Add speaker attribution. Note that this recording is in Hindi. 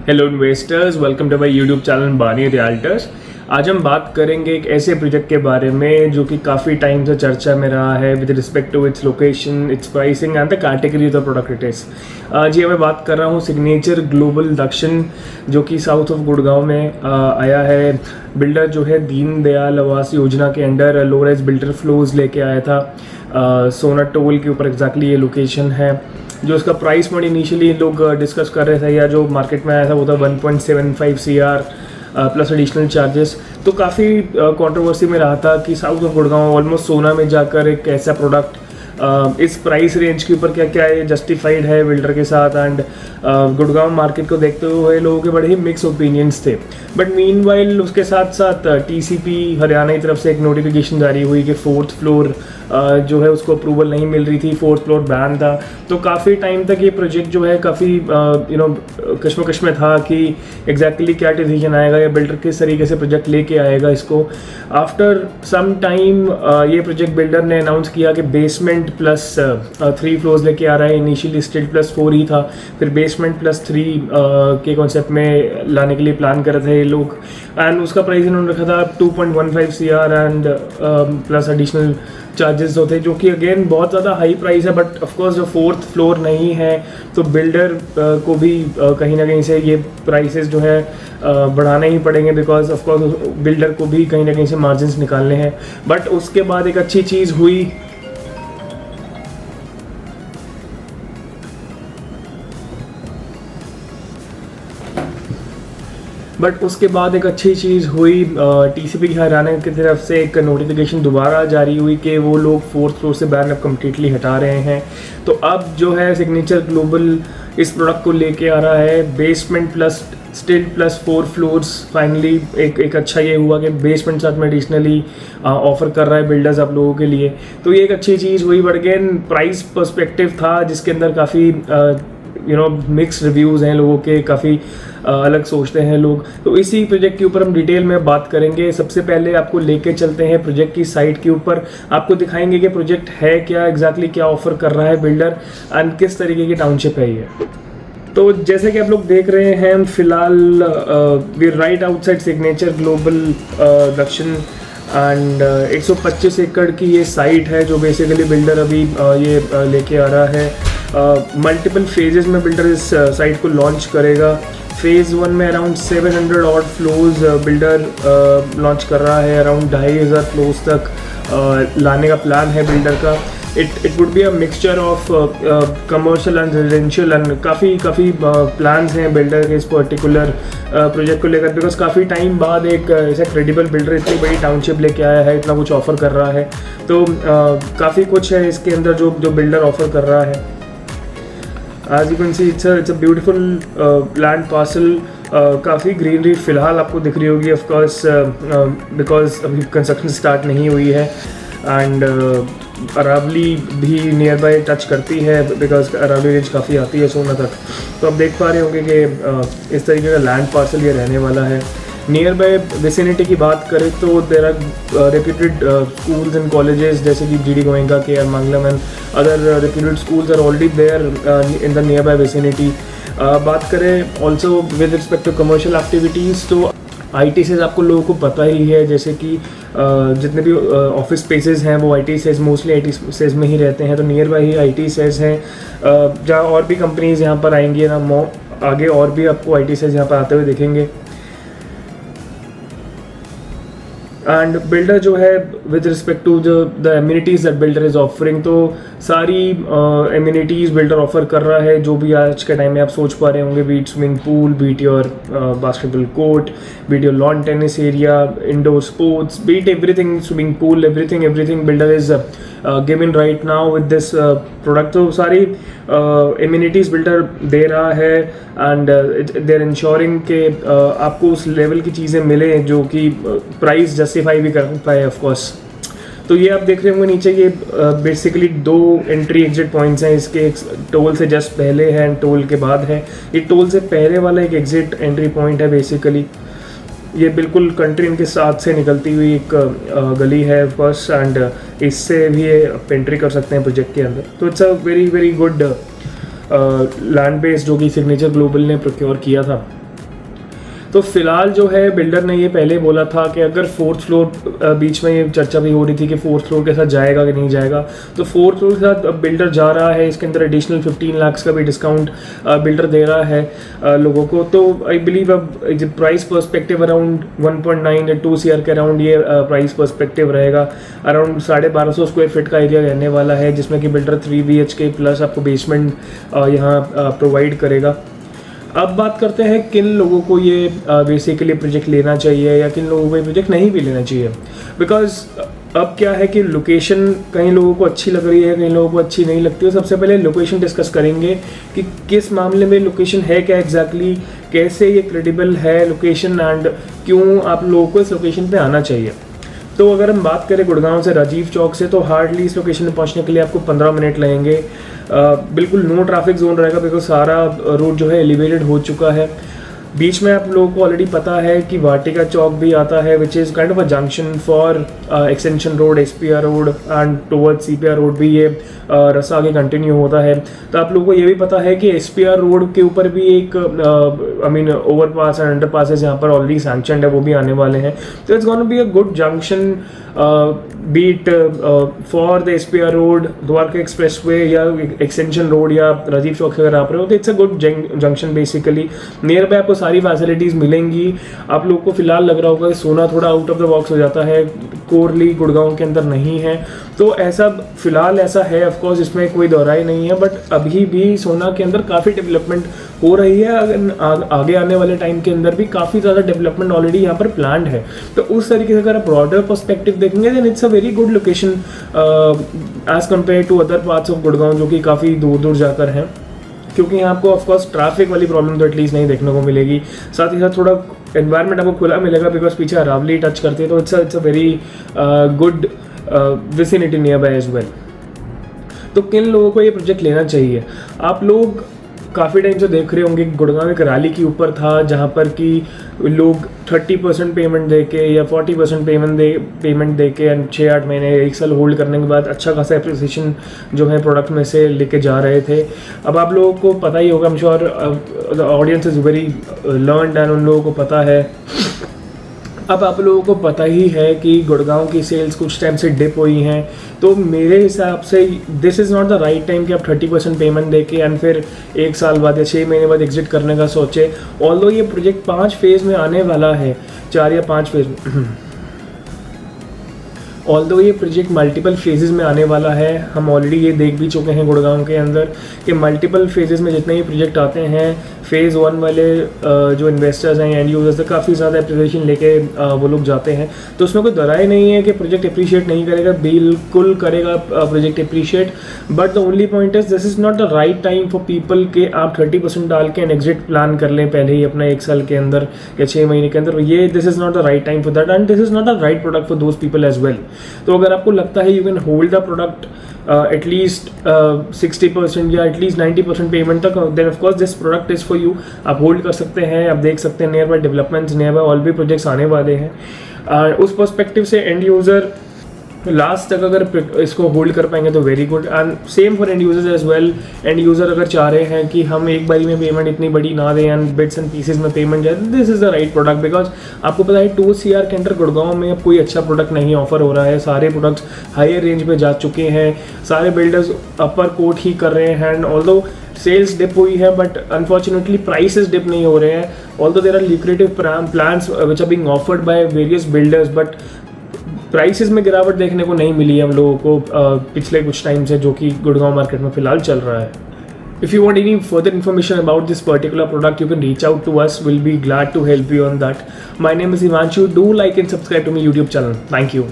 Speaker 1: Hello investors, welcome to my YouTube channel Bani realtors. आज हम बात करेंगे एक ऐसे प्रोजेक्ट के बारे में जो कि काफ़ी टाइम से चर्चा में रहा है with respect to its location, its pricing and the category of the product it is. जी मैं बात कर रहा हूँ सिग्नेचर ग्लोबल दक्षिण, जो कि साउथ ऑफ गुड़गांव में आया है। बिल्डर जो है दीन दयाल आवास योजना के under low rise builder flows लेके आया था। सोना टोल के ऊपर एग्जैक्टली ये लोकेशन है। जो इसका प्राइस पॉइंट इनिशियली लोग डिस्कस कर रहे थे या जो मार्केट में आया था वो था 1.75 CR प्लस एडिशनल चार्जेस। तो काफ़ी कंट्रोवर्सी में रहा था कि साउथ ऑफ गुड़गांव ऑलमोस्ट सोना में जाकर एक ऐसा प्रोडक्ट इस प्राइस रेंज के ऊपर क्या क्या ये जस्टिफाइड है बिल्डर के साथ। एंड गुड़गांव मार्केट को देखते हुए लोगों के बड़े ही मिक्स ओपिनियंस थे। बट मीनवाइल उसके साथ साथ TCP हरियाणा की तरफ से एक नोटिफिकेशन जारी हुई कि 4th फ्लोर जो है उसको अप्रूवल नहीं मिल रही थी, 4th फ्लोर बैन था। तो काफ़ी टाइम तक ये प्रोजेक्ट जो है काफ़ी कश्मकश में था कि एग्जैक्टली क्या डिसीजन आएगा या बिल्डर किस तरीके से प्रोजेक्ट लेके आएगा इसको। आफ्टर सम टाइम ये प्रोजेक्ट बिल्डर ने अनाउंस किया कि बेसमेंट प्लस 3 फ्लोर्स लेके आ रहा है। इनिशियली स्टिल प्लस 4 ही था, फिर बेसमेंट प्लस 3 के कॉन्सेप्ट में लाने के लिए प्लान कर रहे थे ये लोग। एंड उसका प्राइस इन्होंने रखा था 2.15 CR and plus additional charges होते, जो कि अगेन बहुत ज़्यादा हाई प्राइस है। बट ऑफकोर्स जो 4th फ्लोर नहीं है तो बिल्डर को भी कहीं ना कहीं से ये प्राइसेस जो है बढ़ाने ही पड़ेंगे, बिकॉज ऑफकोर्स बिल्डर को भी कहीं ना कहीं से मार्जिन्स निकालने हैं। बट उसके बाद एक अच्छी चीज़ हुई, TCP हरियाणा की तरफ से एक नोटिफिकेशन दोबारा जारी हुई कि वो लोग 4th फ्लोर से बैन अब कम्प्लीटली हटा रहे हैं। तो अब जो है सिग्नेचर ग्लोबल इस प्रोडक्ट को लेके आ रहा है basement plus still plus 4 floors. Finally एक अच्छा ये हुआ कि बेसमेंट साथ में एडिशनली ऑफर कर रहा है बिल्डर्स आप लोगों के लिए। तो ये एक अच्छी चीज़ हुई। बट अगेन प्राइस पर्सपेक्टिव था जिसके अंदर काफ़ी मिक्स रिव्यूज़ हैं लोगों के, काफ़ी अलग सोचते हैं लोग। तो इसी प्रोजेक्ट के ऊपर हम डिटेल में बात करेंगे। सबसे पहले आपको लेके चलते हैं प्रोजेक्ट की साइट के ऊपर, आपको दिखाएंगे कि प्रोजेक्ट है क्या, एग्जैक्टली क्या ऑफर कर रहा है बिल्डर एंड किस तरीके की टाउनशिप है ये। तो जैसे कि आप लोग देख रहे हैं, हम फिलहाल we right outside Signature Global Dakshin and 125 एकड़ की ये साइट है जो बेसिकली बिल्डर अभी ये लेके आ रहा है। मल्टीपल फेजेस में बिल्डर इस साइट को लॉन्च करेगा। फेज़ 1 में around 700 odd floors builder launch कर रहा है। अराउंड 2500 फ्लोर्स तक लाने का प्लान है बिल्डर का। It would be a mixture of commercial and residential and काफ़ी प्लान्स हैं बिल्डर के इस पर्टिकुलर प्रोजेक्ट को लेकर, बिकॉज काफ़ी टाइम बाद एक ऐसा क्रेडिबल बिल्डर इतनी बड़ी टाउनशिप लेके आया है, इतना कुछ ऑफर कर रहा है। तो काफ़ी कुछ है इसके अंदर जो बिल्डर ऑफर कर रहा है। As you can see, it's a beautiful land parcel. काफ़ी ग्रीनरी फिलहाल आपको दिख रही होगी ऑफ कोर्स, बिकॉज अभी कंस्ट्रक्शन स्टार्ट नहीं हुई है। एंड अरावली भी नियर बाय टच करती है बिकॉज अरावली रेंज काफ़ी आती है सोना तक। तो आप देख पा रहे होंगे कि इस तरीके का लैंड पार्सल ये रहने वाला है। नियर बाय विसिनिटी की बात करें तो there are reputed schools and colleges जैसे कि GD Goenka, KR Mangalam and other reputed schools are already there in the nearby vicinity. बात करें also with respect to commercial activities, तो IT सेज आपको लोगों को पता ही है, जैसे कि जितने भी ऑफिस स्पेसेस हैं वो IT says mostly IT says में ही रहते हैं। तो near by he IT says हैं जहाँ और भी कंपनीज यहाँ पर आएंगी ना, आगे और भी आपको IT सेज यहाँ पर आते हुए दिखेंगे। एंड बिल्डर जो है with respect to the amenities that builder is offering, तो सारी एम्यूनिटीज़ बिल्डर ऑफर कर रहा है जो भी आज के टाइम में आप सोच पा रहे होंगे, be it swimming pool, be it your basketball court, be it your lawn tennis area, indoor sports, be it everything, swimming pool, everything builder is given right now with this product. तो सारी एम्यूनिटीज़ बिल्डर दे रहा है एंड दे आर इंश्योरिंग कि आपको उस लेवल की चीज़ें मिले जो कि प्राइस जस्टिफाई भी कर पाए ऑफ कोर्स। तो ये आप देख रहे होंगे नीचे, ये बेसिकली 2 एंट्री एग्जिट पॉइंट्स हैं इसके। एक टोल से जस्ट पहले है एंड टोल के बाद है। ये टोल से पहले वाला एक एग्जिट एंट्री पॉइंट है बेसिकली। ये बिल्कुल कंट्री इनके साथ से निकलती हुई एक गली है फर्स्ट, एंड इससे भी ये एंट्री कर सकते हैं प्रोजेक्ट के अंदर। तो it's a very good land base जो कि सिग्नेचर ग्लोबल ने प्रोक्योर किया था। तो फिलहाल जो है बिल्डर ने ये पहले बोला था कि अगर फोर्थ फ्लोर, बीच में ये चर्चा भी हो रही थी कि फोर्थ फ्लोर के साथ जाएगा कि नहीं जाएगा, तो फोर्थ फ्लोर के साथ बिल्डर जा रहा है। इसके अंदर एडिशनल 15 लाख का भी डिस्काउंट बिल्डर दे रहा है लोगों को। तो आई बिलीव अब प्राइस पर्सपेक्टिव अराउंड 1.9 या 2 CR के अराउंड ये प्राइस पर्सपेक्टिव रहेगा। अराउंड 1250 स्क्वायर फीट का एरिया रहने वाला है, जिसमें कि बिल्डर 3 BHK प्लस आपको बेसमेंट यहाँ प्रोवाइड करेगा। अब बात करते हैं किन लोगों को ये बेसिकली प्रोजेक्ट लेना चाहिए या किन लोगों को ये प्रोजेक्ट नहीं भी लेना चाहिए। बिकॉज अब क्या है कि लोकेशन कई लोगों को अच्छी लग रही है, कई लोगों को अच्छी नहीं लगती है। सबसे पहले लोकेशन डिस्कस करेंगे कि किस मामले में लोकेशन है क्या एग्जैक्टली, कैसे ये क्रेडिबल है लोकेशन एंड क्यों आप लोगों को इस लोकेशन पे आना चाहिए। तो अगर हम बात करें गुड़गांव से राजीव चौक से, तो हार्डली इस लोकेशन पे पहुंचने के लिए आपको 15 मिनट लगेंगे। बिल्कुल नो ट्रैफिक जोन रहेगा बिकॉज सारा रोड जो है एलिवेटेड हो चुका है। बीच में आप लोगों को ऑलरेडी पता है कि वाटिका चौक भी आता है, which is kind of a junction for extension road, SPR road and towards CPR road भी ये रस्ता आगे कंटिन्यू होता है। तो आप लोगों को ये भी पता है कि SPR रोड के ऊपर भी एक ओवरपास एंड अंडरपासेस यहाँ पर ऑलरेडी सैंक्शनड है, वो भी आने वाले हैं। तो it's gonna be a good junction beat for द SPR रोड, द्वारका एक्सप्रेसवे या एक्सटेंशन रोड या राजीव चौक से अगर आप रहे हो तो it's a good junction. Basically near by आपको सारी फैसिलिटीज़ मिलेंगी। आप लोगों को फिलहाल लग रहा होगा कि सोना थोड़ा आउट ऑफ द बॉक्स हो जाता है, कोरली गुड़गांव के अंदर नहीं है, तो ऐसा फिलहाल ऐसा है। ऑफकोर्स इसमें कोई दोहराई नहीं है, बट अभी भी सोना के अंदर काफ़ी डेवलपमेंट हो रही है। अगर आगे आने वाले टाइम के अंदर भी काफ़ी ज़्यादा डेवलपमेंट ऑलरेडी यहाँ पर प्लान्ड है। तो उस तरीके से अगर आप ब्रॉडर पर्सपेक्टिव देखेंगे then it's a very good location as compare to other parts of Gurgaon जो कि काफ़ी दूर दूर जाकर हैं, क्योंकि यहाँ आपको ऑफकोर्स ट्रैफिक वाली प्रॉब्लम तो एटलीस्ट नहीं देखने को मिलेगी। साथ ही साथ थोड़ा एनवायरनमेंट आपको खुला मिलेगा बिकॉज पीछे अरावली टच करती है, तो it's a very good vicinity near by as well. तो किन लोगों को ये प्रोजेक्ट लेना चाहिए? आप लोग काफ़ी टाइम से देख रहे होंगे गुड़गांव एक रैली के ऊपर था जहाँ पर कि लोग 30% पेमेंट दे के या 40% पेमेंट दे के 6-8 महीने 1 साल होल्ड करने के बाद अच्छा खासा एप्रिसिएशन जो है प्रोडक्ट में से लेके जा रहे थे। अब आप लोगों को पता ही होगा, I am sure the audience is very learned and उन लोगों को पता है। अब आप लोगों को पता ही है कि गुड़गांव की सेल्स कुछ टाइम से डिप हुई हैं, तो मेरे हिसाब से this is not the right time कि आप 30% पेमेंट दे के एंड फिर 1 साल बाद या 6 महीने बाद एग्जिट करने का सोचे। ऑल्दो ये प्रोजेक्ट 5 फेज़ में आने वाला है, 4 या 5 फेज़ में ऑल्दो ये प्रोजेक्ट मल्टीपल फेजेस में आने वाला है। हम ऑलरेडी ये देख भी चुके हैं गुड़गांव के अंदर कि मल्टीपल फेजेस में जितने ही प्रोजेक्ट आते हैं, फेज़ 1 वाले जो इन्वेस्टर्स हैं एंड यूजर्स, काफ़ी ज़्यादा एप्रिसिएशन लेके वो लोग जाते हैं। तो उसमें कोई दराई नहीं है कि प्रोजेक्ट अप्रिशिएट नहीं करेगा, बिल्कुल करेगा project appreciate. But the only point is this is not the right time for people के आप 30% डाल के एन एग्जिट प्लान कर लें पहले ही अपना 1 साल के अंदर या 6 महीने के अंदर। ये this is not the right time for that and this is not the right product for those people as well. तो अगर आपको लगता है you can hold the product at least 60% या एटलीस्ट 90% पेमेंट तक, then of course this product is for you. आप होल्ड कर सकते हैं। आप देख सकते हैं near by developments, near by all भी प्रोजेक्ट्स आने वाले हैं। उस पर्सपेक्टिव से एंड यूज़र लास्ट तक अगर इसको होल्ड कर पाएंगे तो very good and same for end users as well. End user अगर चाह रहे हैं कि हम एक बारी में पेमेंट इतनी बड़ी ना दें एंड बिट्स एंड पीसेस में पेमेंट जाए, this is the right product. Because आपको पता है 2 CR के अंडर गुड़गांव में अब कोई अच्छा प्रोडक्ट नहीं ऑफर हो रहा है। सारे प्रोडक्ट्स हायर रेंज पे जा चुके हैं, सारे बिल्डर्स अपर कोट ही कर रहे हैं एंड ऑल्दो सेल्स डिप हुई है बट अनफॉर्चुनेटली प्राइसेस डिप नहीं हो रहे हैं। Although there are lucrative plans which are being offered by various builders, but prices में गिरावट देखने को नहीं मिली है हम लोगों को पिछले कुछ टाइम से, जो कि गुड़गांव मार्केट में फिलहाल चल रहा है। If you want any further information about this particular product, you can reach out to us. We'll be glad to help you on that. My name is Himanshu. Do like and subscribe to my YouTube channel. Thank you.